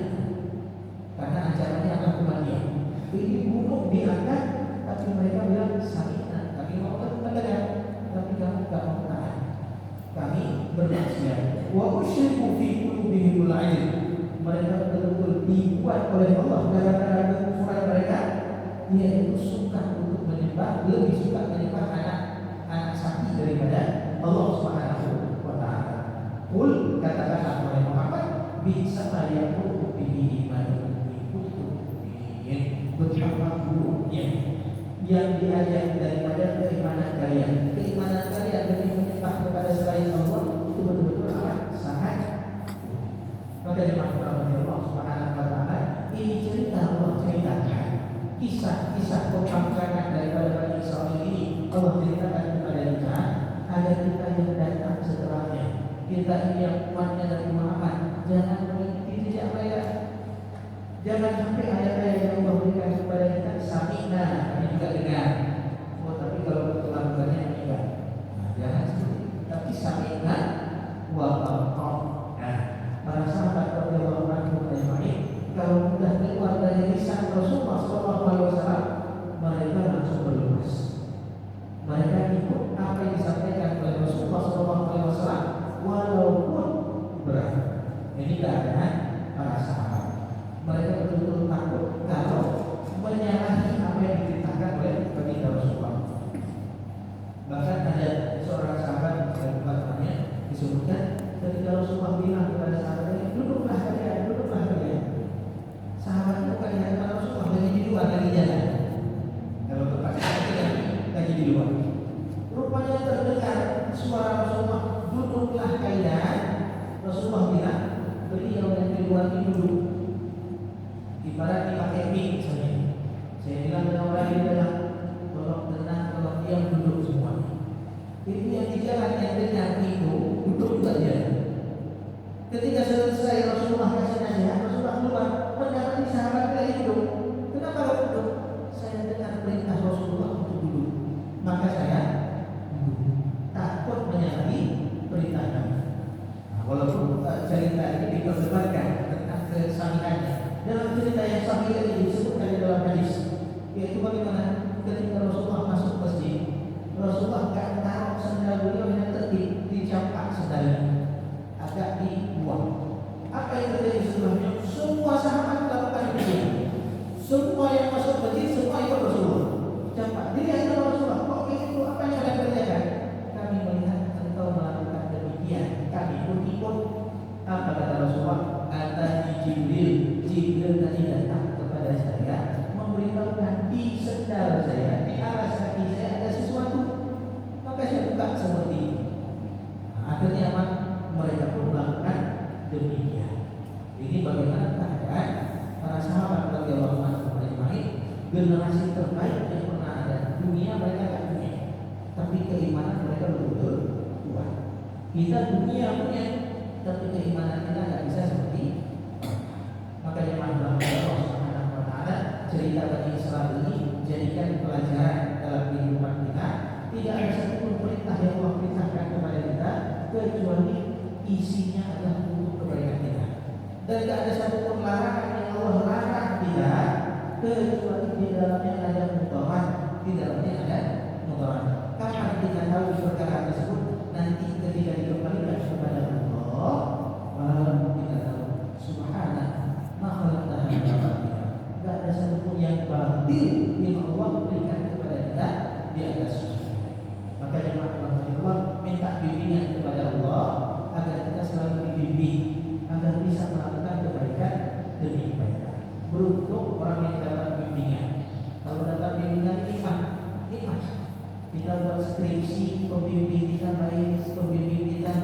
karena ancamannya akan kematian. Ini gunung diangkat, tapi mereka bilang sakitna, kami mau mendengar, tapi kamu tidak mau tahan. Kami bermaksiat. Wa usyriku fi qulubihimul ilm. Mereka betul-betul dibuat oleh Allah gara-gara kekufuran mereka, yaitu suka untuk menyembah, lebih suka menyembah anak sapi daripada Allah Subhanahu wa taala. Qul, katakanlah oleh Muhammad, bisa saya bihi iman betapa buruknya yang diajak daripada keimanan kalian. Keimanan kalian lebih menyembah kepada selain Allah itu betul-betul amat sangat. Maka dimaksudkan oleh Allah Subhanahu wa taala, ini cerita Allah ceritakan kisah-kisah pembangkangan daripada Bani Israil ini. Allah ceritakan kepada kita agar kita yang datang setelahnya, kita ini yang umatnya Nabi Muhammad, jangan mengikuti jejak mereka. Jangan sampai ayat-ayat yang Allah berikan kepada kita sami'na, kami juga dengar. Oh, tapi kalau betul lakukannya enggak. Jangan seperti itu. Tapi sami'na wa ata'na. Para sahabat radhiyallahu anhum ajma'in, kalau sudah keluar dari lisan Rasulullah sallallahu alaihi wasallam, mereka langsung berlepas. Mereka ikut apa yang disampaikan oleh Rasulullah sallallahu alaihi wasallam walaupun berat. Ini keadaan para sahabat. Mereka betul-betul takut kalau menyalahi apa yang diceritakan oleh baginda Rasulullah. Bahkan ada seorang sahabat yang namanya disebutkan ketika Rasulullah bilang kepada sahabatnya, duduklah kalian. Sahabatnya bukan di hadapan Rasulullah, lagi di luar, lagi jalan. Kalau terpaksa lagi di luar. Rupanya terdengar suara Rasulullah, duduklah kalian. Rasulullah bilang, beliau yang di luar ini duduk. Ibarat dipakai mic misalnya. Saya bilang dengan orang yang bilang, tolong tenang, tolong diam, duduk semua. Itu yang di jalan yang dengar itu duduk saja. Ketika selesai Rasulullah kasih nasihat, Rasulullah Dalam cerita yang sahih ini disebutkan di dalam hadis, yaitu bagaimana ketika Rasulullah masuk masjid, Rasulullah akan taruh sandal beliau yang tertib di campak sandalnya, agak dibuang. Apa yang terjadi setelahnya? Semua sahabat melakukan demikian. Semua yang masuk masjid semua ikut Rasulullah. Campak. Dilihat oleh Rasulullah. Kok begitu? Apa yang Anda kerjakan? Kami melihat engkau melakukan demikian. Kami pun ikut. Apa kata Rasulullah? Atani Jibril. Jibril tadi datang kepada saya, memberitahukan di sendal saya, di alas kaki saya ada sesuatu. Maka saya buka seperti ini. Akhirnya apa? Mereka pun melakukan demikian. Ini bagaimana keadaan para sahabat radhiyallahu anhum ajma'in, generasi terbaik yang pernah ada di dunia. Mereka tak punya, tapi keimanan mereka betul-betul kuat. Kita dunia punya, tapi keimanan kita tidak bisa seperti. Makanya Allah Subhanahu wa taala cerita Bani Israil ini jadikan pelajaran dalam kehidupan kita. Tidak ada satupun perintah yang Allah perintahkan kepada kita kecuali isinya adalah untuk kebaikan kita. Dan tidak ada satupun larangan yang Allah larang kita kecuali di dalamnya ada mudarat, di dalamnya ada mudarat. Kapan kita tahu perkara tersebut? Nanti ketika dikembalikan kepada Allah, baru kita tahu. Subhanallah, makhluk tahan kita. Tidak ada satupun yang batil yang Allah berikan kepada kita di atas sunnah. Maka jemaah Allah minta bimbingan kepada Allah agar kita selalu dibimbing, agar bisa melakukan kebaikan demi kebaikan. Beruntung orang yang dapat bimbingan. Kalau dapat bimbingan nikmat. Kita buat skripsi, pembimbing kita baik, pembimbing kita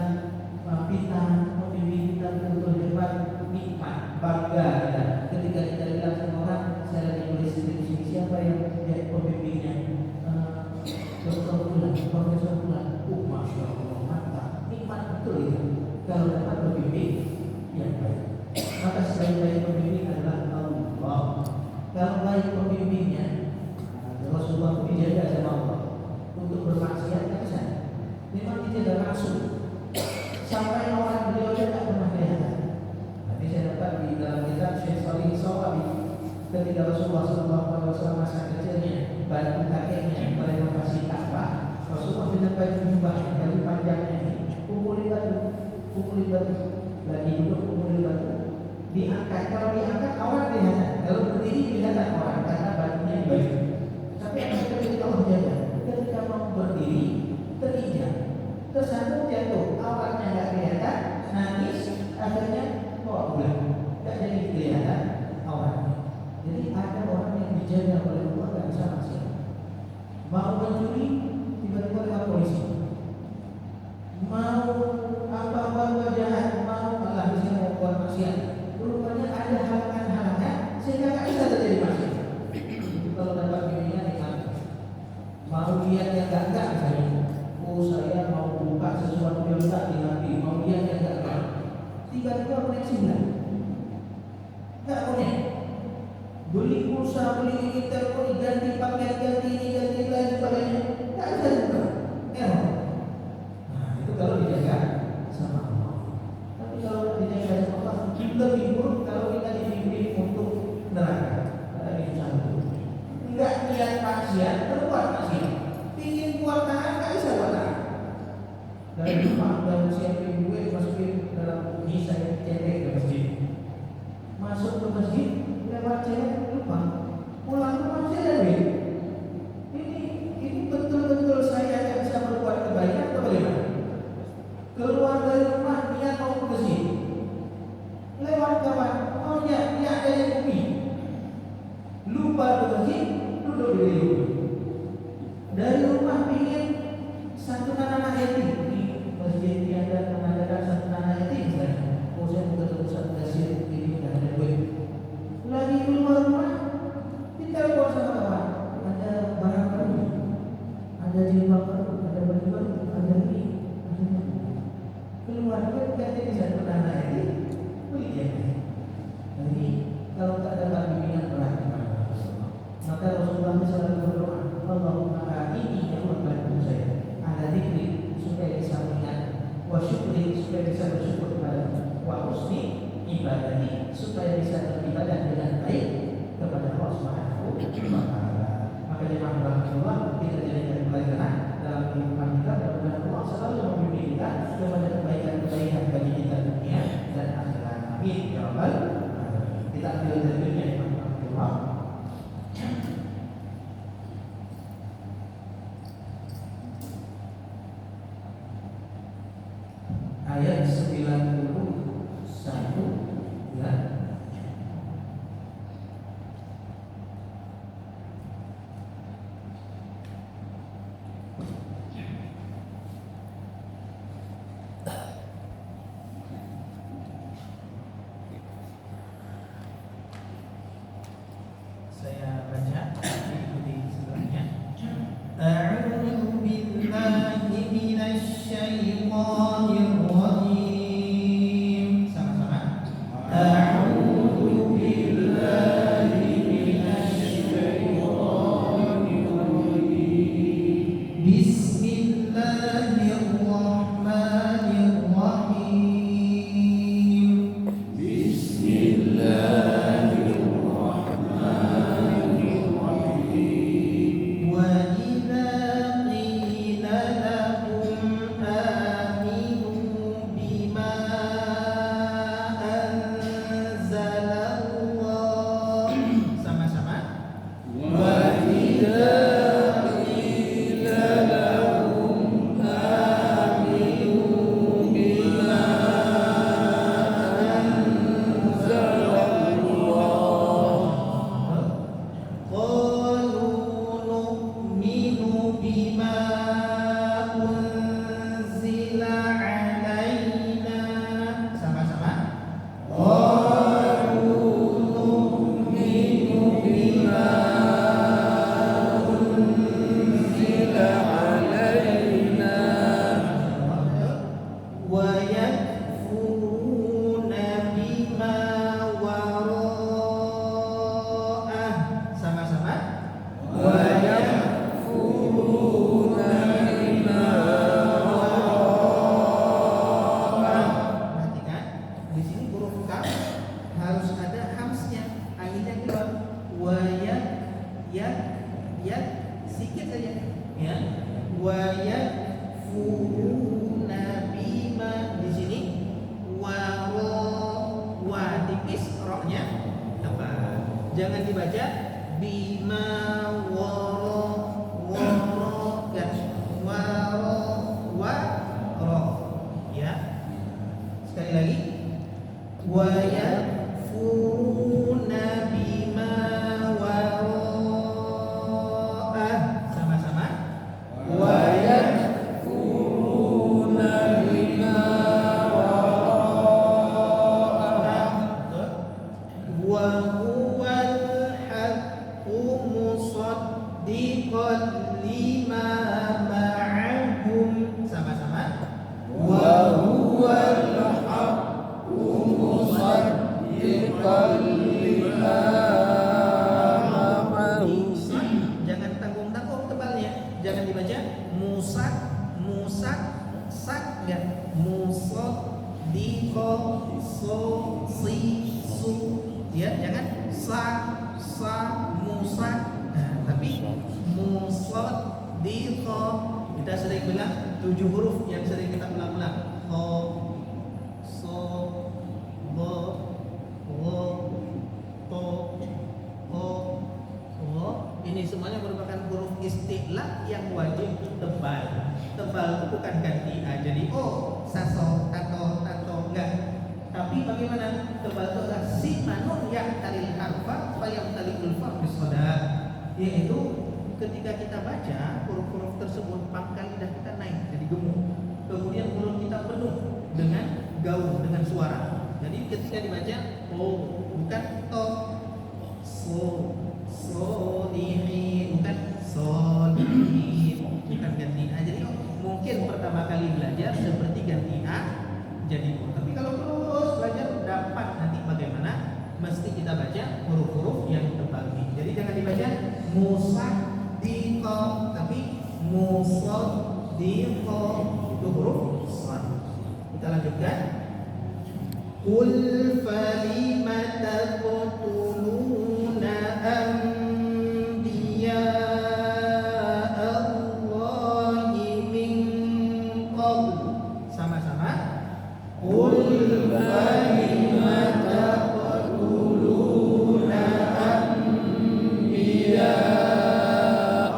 pintar, pembimbing kita betul-betul hebat, nikmat, bangga kita. Ketika kita bilang sama orang, saya lagi nulis skripsi, siapa yang jadi pembimbingnya? Profesor Fulan. Masya Allah, mantap, nikmat betul itu. Kalau dapat pembimbing yang baik, maka sebaik-baik pembimbing adalah Allah. Kalau baik pembimbingnya, Rasulullah dijaga sama Allah untuk bermaksiat tak bisa. Memang dijaga langsung sampai orang beliau tidak pernah kelihatan. Nanti saya dapat di dalam kitab Syekh Shalih Sawabi, ketika Rasulullah SAW masa kecilnya bantu kakeknya merenovasi Ka'bah, Rasulullah dengan baju jubah dari panjangnya ini pukuli batu, lagi duduk pukuli batu, diangkat. Kalau diangkat awal kelihatan, kalau berdiri kelihatan orang karena bajunya di baju. Tapi ketika Allah jaga, ketika mau berdiri terinjak, tersandung jatuh, awalnya nggak kelihatan, nangis, akhirnya bawa pulang, nggak jadi kelihatan awalnya. Jadi ada orang yang dijaga oleh Allah nggak bisa maksiat. Mau mencuri tiba-tiba lewat polisi, mau apa-apa jahat, mau Allah bisa mau buat maksiat. Rupanya ada halangan-halangan sehingga nggak bisa terjadi maksiat. Kalau dapat bimbingan nikmat. Mau lihat yang enggak misalnya, saya mau buka sesuatu yang tak di hati, mau lihat yang enggak, tiba-tiba koneksi nggak connect. Beli pulsa, beli ini, telepon, ganti paket, ganti ini, ganti lain sebagainya, nggak bisa juga. Nah itu kalau dijaga sama Allah. Tapi kalau dijaga sama Allah, lebih buruk kalau kita dibimbing untuk neraka. Ini susah. Enggak niat maksiat, berbuat maksiat. Ingin buat tahan, nggak bisa buat tahan. Dari rumah dan siapin duit, masukin dalam bumi, saya cetek ke masjid. Masuk ke masjid, lewat cetek lupa. Pulang rumah saya ada duit. Ini ibadati, supaya bisa beribadah dengan baik kepada Allah Subhanahu wa taala. Maka jemaah rahmatullah, kita jadikan pelajaran dalam kehidupan kita, mudah-mudahan Allah selalu membimbing kita kepada kebaikan-kebaikan bagi kita dunia dan akhirat. Amin ya rabbal alamin. Kita ambil dalilnya jemaah rahmatullah. Ayat 91 ya. Saya baca, ikuti sebelumnya. A'udzu billahi minasy syaithanir rajim. Sama-sama. A'udzu billahi minasy syaithanir rajim. Bismillahirrahmanirrahim. Sedikit saja ya. Wa yakfuruna bima, di sini wa tipis, rohnya tebal. Jangan dibaca bima kan wa ya. Sekali lagi wa yakfuruna bima sama-sama wa yakfuruna bima wa huwal haqqu musaddiqan lima ma'ahum, sama-sama wa huwal haqqu musaddiqan lima. Jangan tanggung-tanggung tebalnya, jangan dibaca musak sak enggak, musad diqo so si su ya, jangan sa musak. Nah, tapi musad diqo, kita sering bilang 7 huruf yang sering kita ulang-ulang, ho so bo wo to ho. Ini semuanya merupakan huruf istilah yang wajib tebal. Tebal itu bukan ganti A, jadi saso, tato, enggak. Tapi bagaimana tebal itu adalah si manun yang talil harfa fayam talikul fa bisoda, yaitu ketika kita baca huruf-huruf tersebut pangkal lidah kita naik jadi gemuk, kemudian mulut kita penuh dengan gaung, dengan suara. Jadi ketika dibaca bukan to, solihin, bukan solihin, bukan ganti A. Jadi mungkin pertama kali belajar seperti ganti A jadi tapi kalau terus belajar dapat nanti bagaimana mesti kita baca huruf-huruf yang tebal ini. Jadi jangan dibaca musaddiqo, tapi musaddiqo itu huruf shad. Kita lanjutkan. Qul falima taqtuluna anbiya Allahi min qabl. Sama-sama. Qul falima taqtuluna anbiya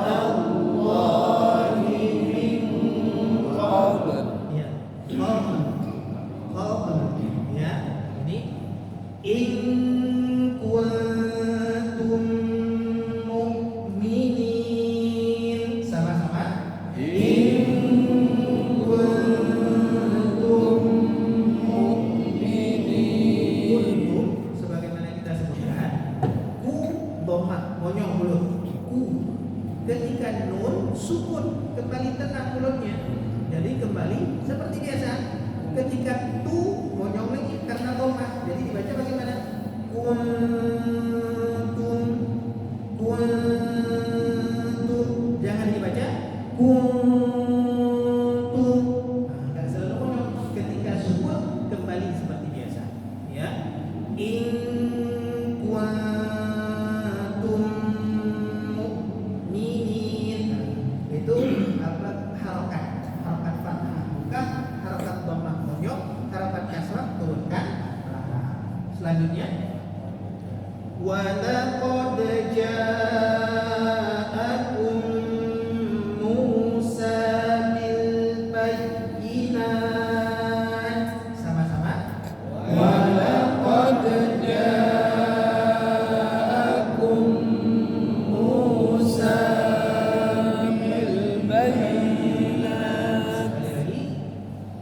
Allahi min qabl. Ya, qabl. Ya, ini in kuntum mu'minin. Sama-sama. In kuntum mu'minin. Kuntum sebagaimana kita sebutkan, ku dhamma monyong mulut. Ku ketika nun sukun kembali tenang mulutnya. Jadi kembali seperti biasa. Ketika tu monyong lagi karena dhamma. Jadi dibaca bagaimana? Kuntum. Jangan dibaca kuntum. Enggak selalu monyong. Ketika sukun kembali seperti biasa. Ya. In kuntum mu'minin. Itu apa? Harokat fathah. Bukan harokat dhammah monyong, harokat kasrah turunkan. Selanjutnya wa laqad ja'akum Musa bil bayyinat. Sama-sama. Wa laqad ja'akum Musa bil bayyinat.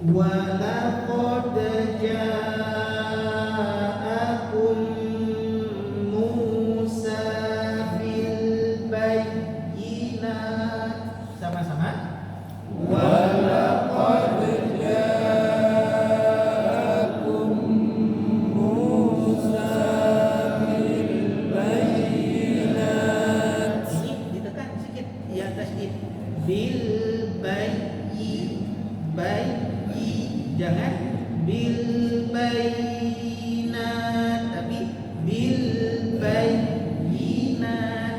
Wa laqad ja'akum Musa bil bayyinat. Sama-sama. Wa laqad ja'akum Musa bil bayyinat. Ini ditekan sedikit di atas it. Bil bayyi, jangan bil bayyinat, tapi bil bayyinat.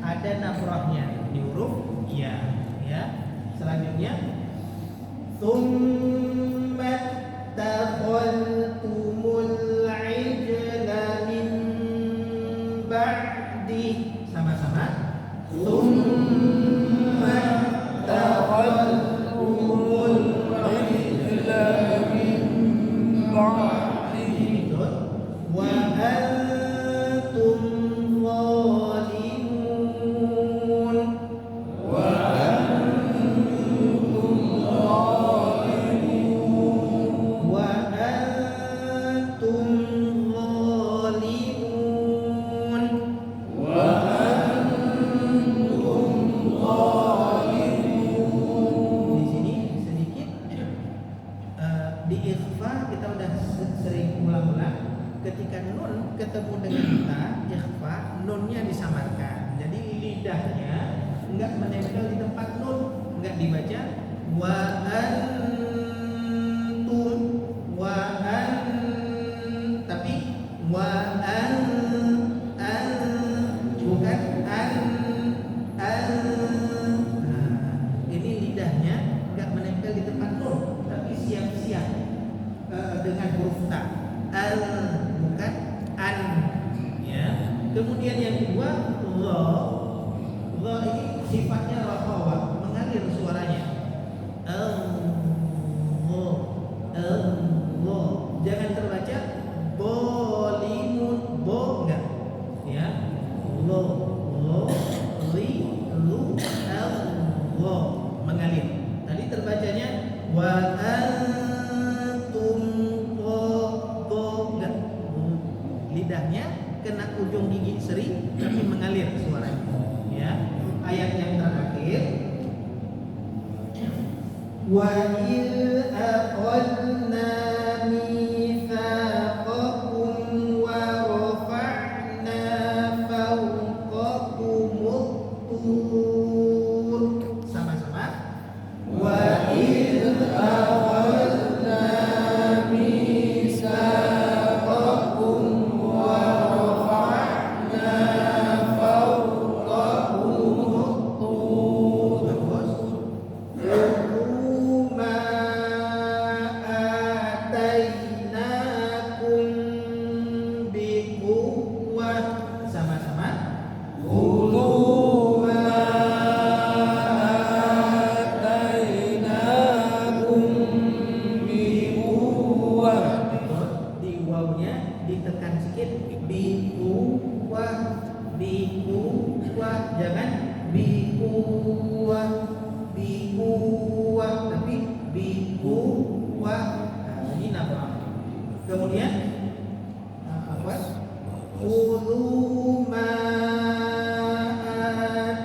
Ada nafrahnya di huruf ya. Selanjutnya tsumma takhadtumul ijla min ba'di. Sama-sama. Tsumma takhadtumul ijla min ba'di. Wa antum zalimun. Wa antum zalimun. Wa antum zalimun. Wa antum zalimun. Di sini sedikit di ikhfa kita udah sering ulang-ulang. Ketika nun ketemu dengan ta, ikhfa, nunnya disamarkan. Jadi lidahnya enggak menempel di tempat nun, enggak dibaca wa antum, tapi wa bukan an. Ini lidahnya enggak menempel di tempat nun, tapi siap-siap dengan huruf ta. Bukan an. Ya. Kemudian yang kedua, dha. Dha ini sifatnya rakhawah, mengalir suaranya. Jangan terbaca bolimun, bo enggak. Ya. Mengalir. Tadi terbacanya wa antum enggak. Lidahnya kena ujung gigi seri tapi mengalir suaranya. Ya. Ayat yang terakhir wa il aqalna mitsaqakum wa rafa'na fawqakumut tur. Sama-sama. Wa il aqalna mitsaqakum wawunya ditekan sedikit, bikuwa, jangan bikuwa, tapi bikuwa. Nah, ini nama. Kemudian apa? Khudhu ma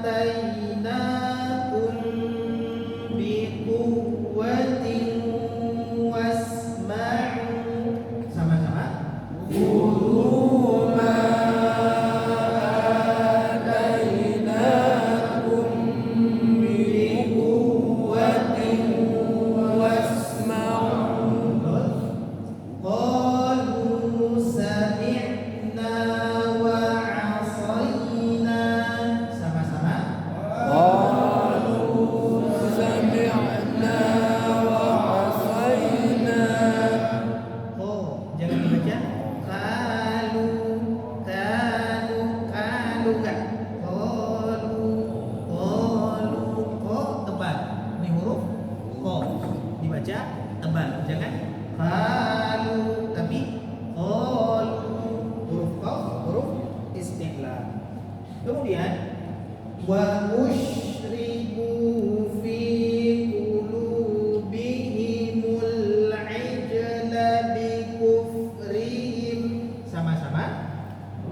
atainakum biquwwatin wasma'u. Sama-sama. Khudhu ma atainakum biquwwatin wasma'u. Qalu sami'na wa 'asayna. Sama-sama. Oh, jangan dibaca kalu kan. Ko tebal. Ini huruf ko dibaca tebal, jangan kalu, tapi huruf ko huruf istiqlal. Kemudian wa usyribu fi qulubihimul ijla bi kufrihim. Sama-sama.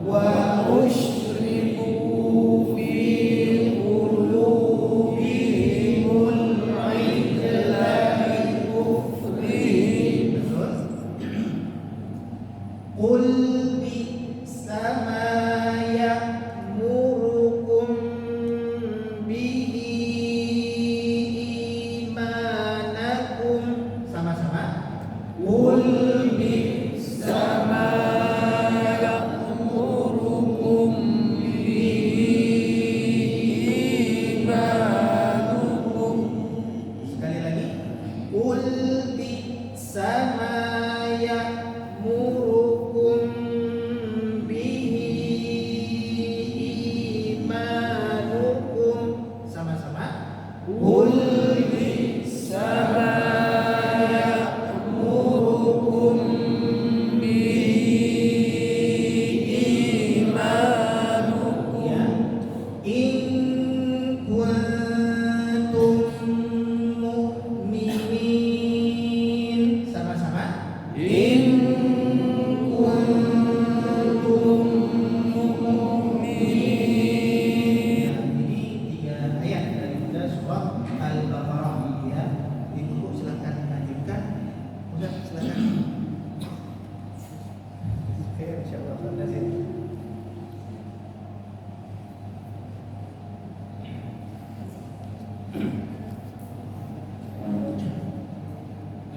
Wa usyribu fi qulubihimul ijla bi kufrihim. Betul. Qul bi'sa ma ya'murukum bihi imanakum. Sama-sama. Qul bi'sa ma ya'murukum bihi imanukum. Sekali lagi. Qul bi'sa ma ya'murukum bihi imanukum. Sama-sama. Qul bi'sa ma ya'murukum bihi imanukum. Ya. In kuntum mu'minin. Sama-sama. In kuntum mu'minin. Ini 3 ayat dari surah Al-Baqarah ya. Ibu silakan lanjutkan. Udah silakan. Oke, insyaallah sudah sih.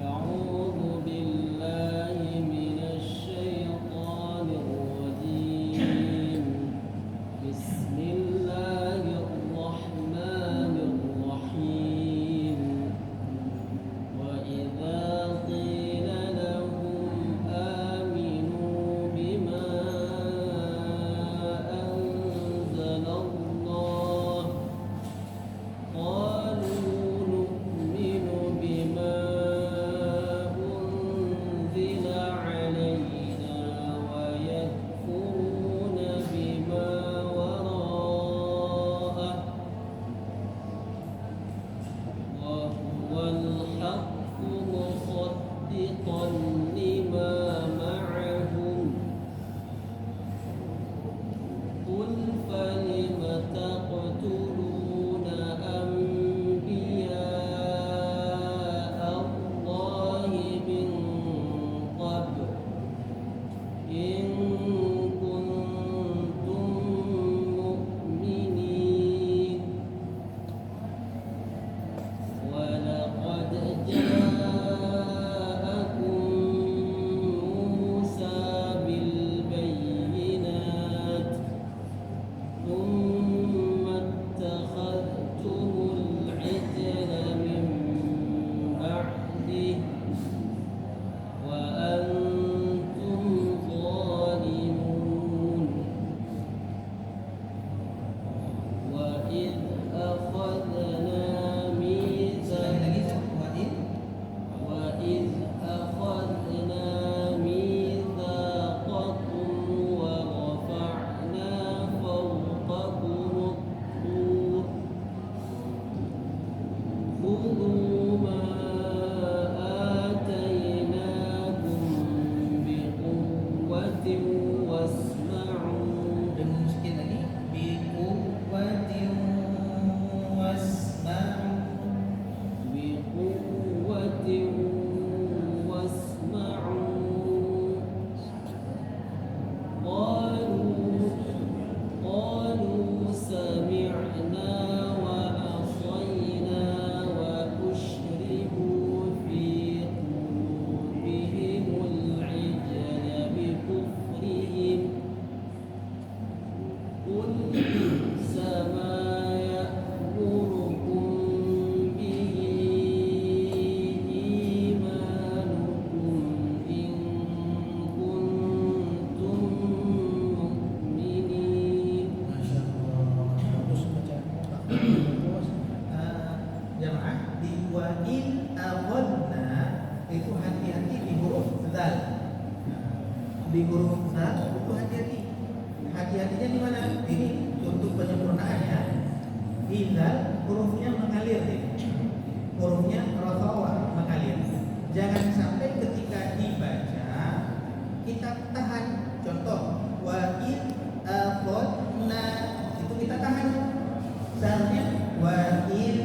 أعوذ بالله من واسمعوا dengan sedikit lagi biquwwatin wasma'u بقوة واسمعوا قالوا سمعنا وعصينا وأشربوا في قلوبهم العجل بكفرهم قل بئس ما يأمركم به إيمانكم إن كنتم مؤمنين. Masya Allah, bagus bacaan. Jamaah di wa in aghadna itu hati-hati di huruf zal. Di huruf zal itu hati-hati. Hati-hatinya di mana? Ini untuk penyempurnaannya. Izal hurufnya mengalir nih. Hurufnya rafawa mengalir. Jangan sampai ketika dibaca kita tahan. Contoh wa in aghadna itu kita tahan. Zalnya wa in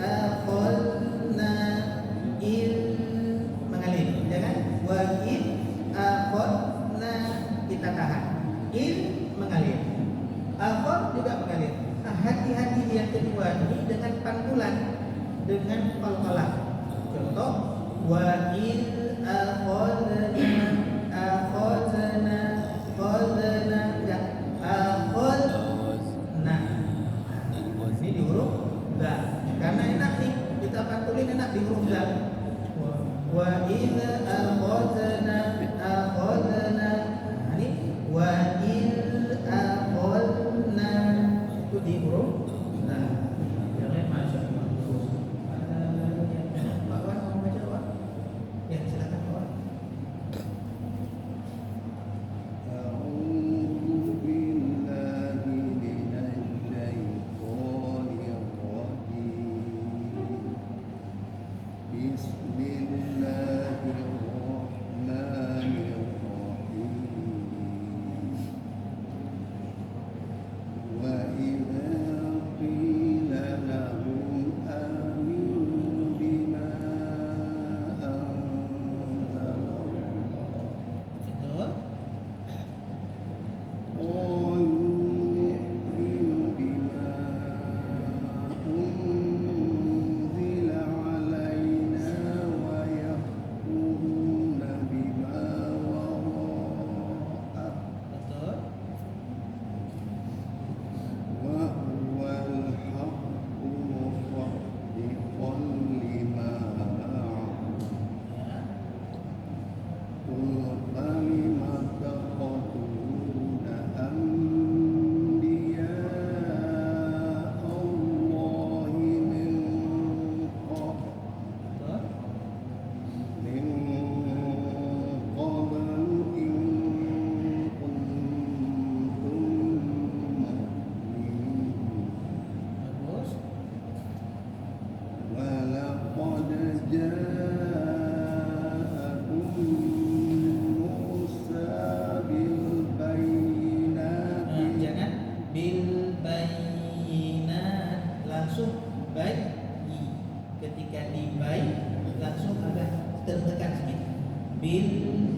aghadna il mengalir. Jangan wa in aghadna kita tahan. Il mengalir. Akhor juga mengalir. Nah, hati-hati yang kedua ini dengan pantulan, dengan qalqalah. Contoh wa in akhadna ya akhadna. Ini di huruf zal. Karena enak nih, kita pantulin enak di huruf zal. Wa in akhadna. Nah, ini wa in akhadna itu di huruf zal. Jangan masya Allah. Pak Wan mau baca Pak? Ya silakan Pak Wan. أعوذ بالله من الشيطان الرجيم بسم الله الرحمن الرحيم وإذا قيل لهم آمنوا بما أنزل Betul. قالوا نؤمن بما أنزل علينا ويكفرون بما وراءه Betul. وهو الحق مصدقا لما معهم Ya. قل فلم تقتلون أنبياء الله من قبل إن كنتم مؤمنين Bagus. ولقد جاءكم موسى بالبينات Jangan bil bayyinat langsung bayi. Ketika di bayi langsung agak tertekan sedikit. Bil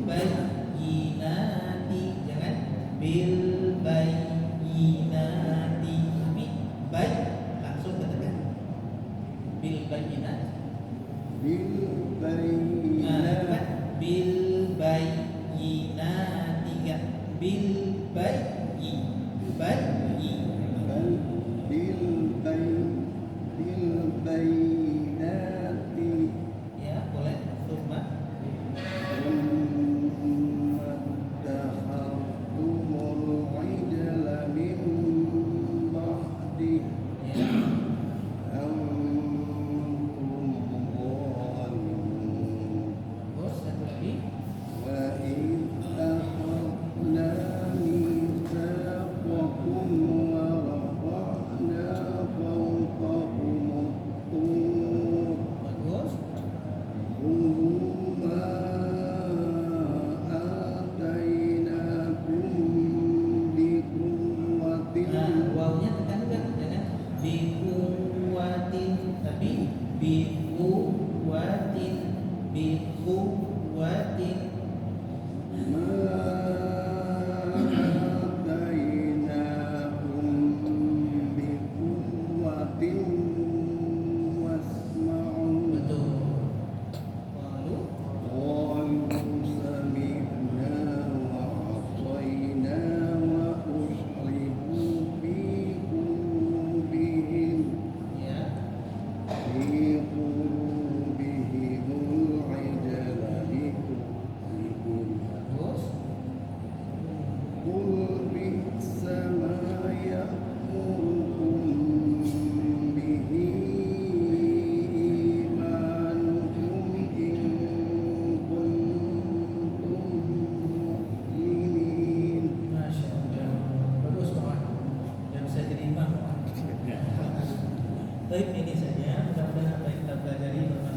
bayyinati jangan bil bayyinati tapi bayi langsung tertekan. Bil bayyinat. بالبينات Bil bayyinati enggak bil bayyi bayyi بل بالبينات ya boleh summa ثم اتخذتم Baik, ini saja. Mudah-mudahan apa yang kita pelajari bermanfaat